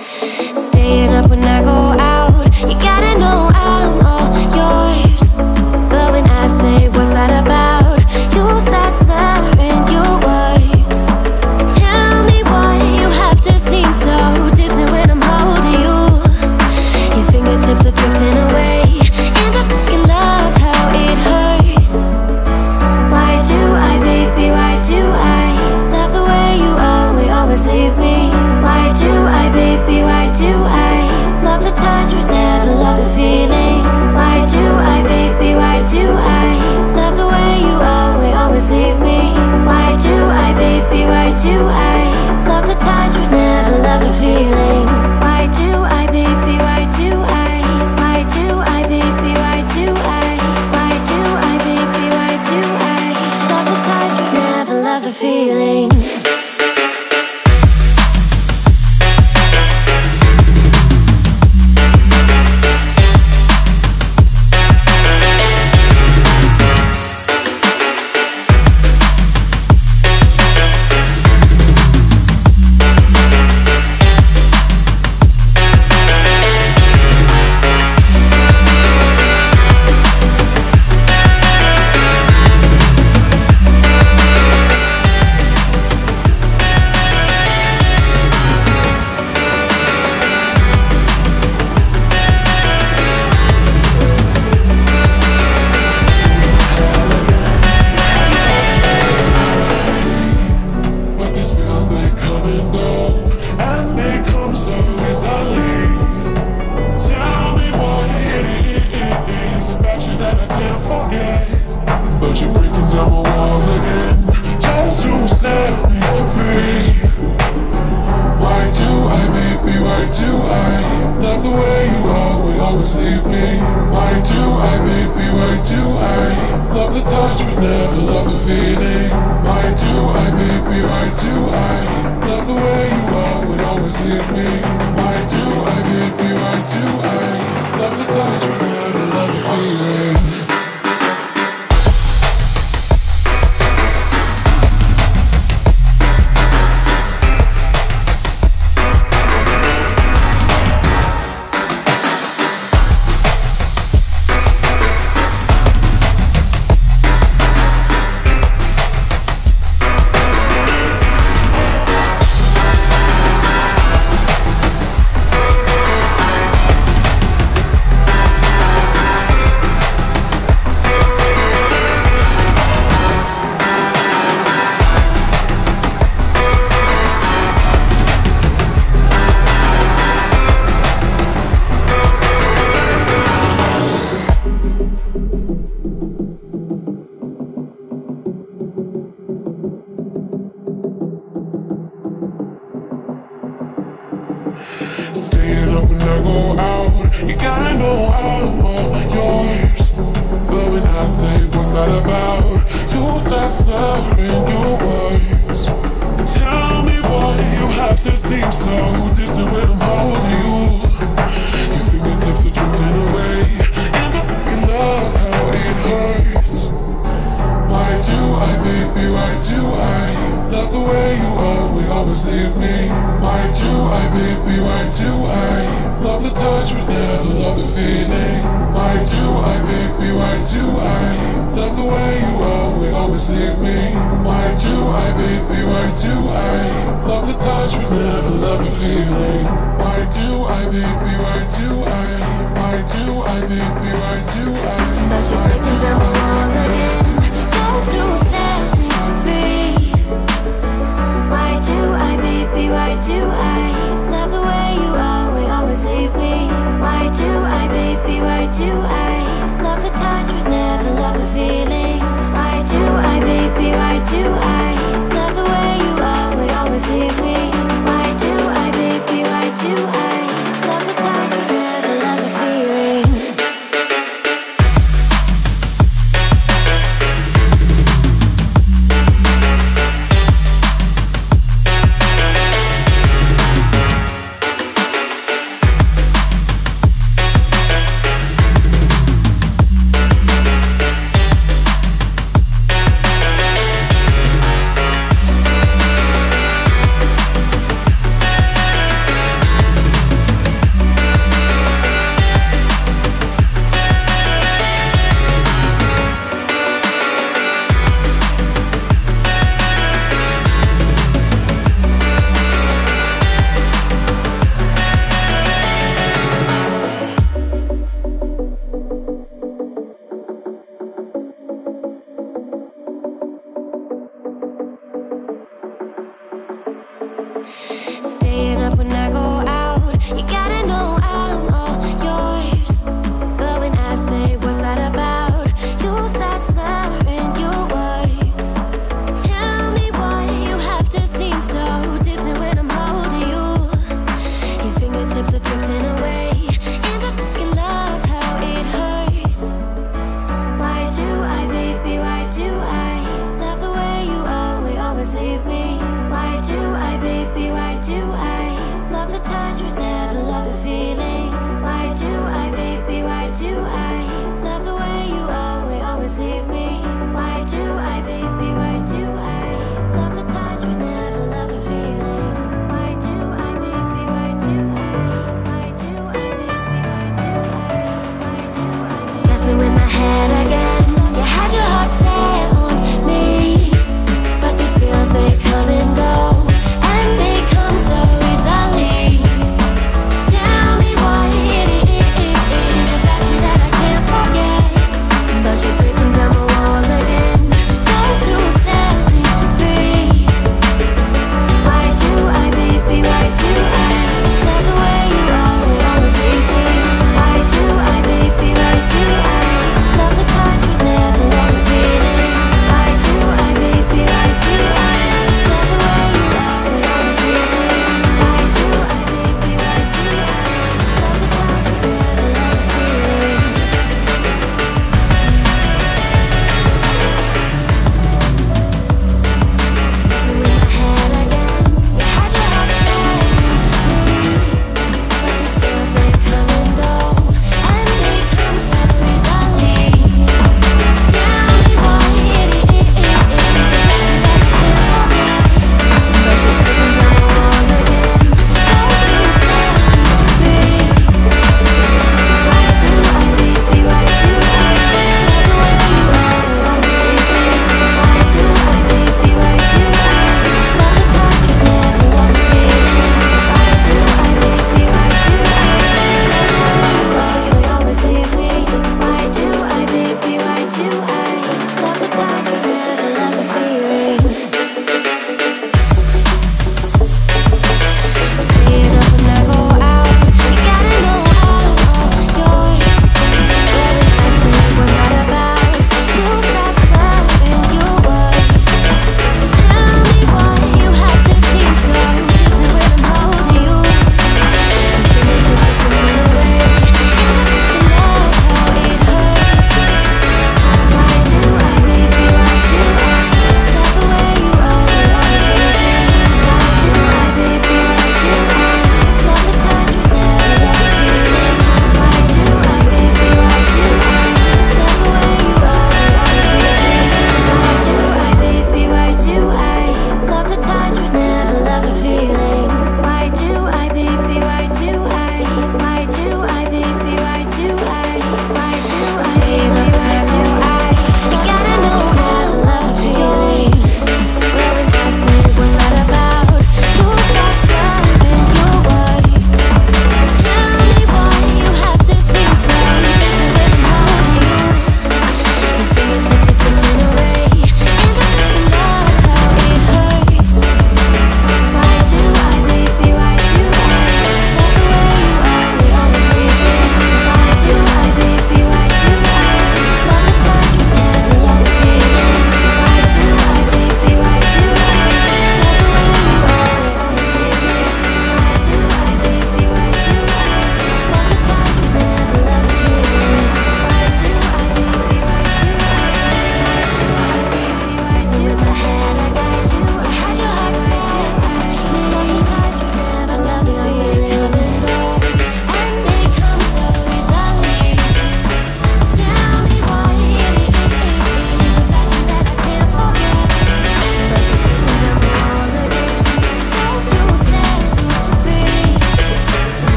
Staying up when I go out, you gotta know I'm all yours. But when I say what's that about, you start slurring your words. Tell me why you have to seem so distant when I'm holding you. Your fingertips are drifting away, and I fucking love how it hurts. Why do I, baby, why do I love the way you always leave me? Why do I, baby, why do I love the touch but never love the feeling? Why do I, baby, why do I love the way you always leave me? Why do I, baby, why do I love the touch but never love the feeling? Why do I, baby, why do I? Why do I, baby, why do I? Why do I, baby, why do I love the touch but never love the feeling? Staying up when I go out, you gotta know I'm all yours. But when I say what's that about, you start slurring your words. Tell me why you have to seem so distant when I'm holding you. Your fingertips are drifting away, and I fucking love how it hurts. Why do I, baby, why do I love the way you always leave me? Why do I, baby, why do I love the touch but never love the feeling? Why do I, baby, why do I love the way you always leave me? Why do I, baby, why do I love the touch but never love the feeling? Why do I, baby, why do I? Why do I, baby, why do I? But you're breaking down my walls.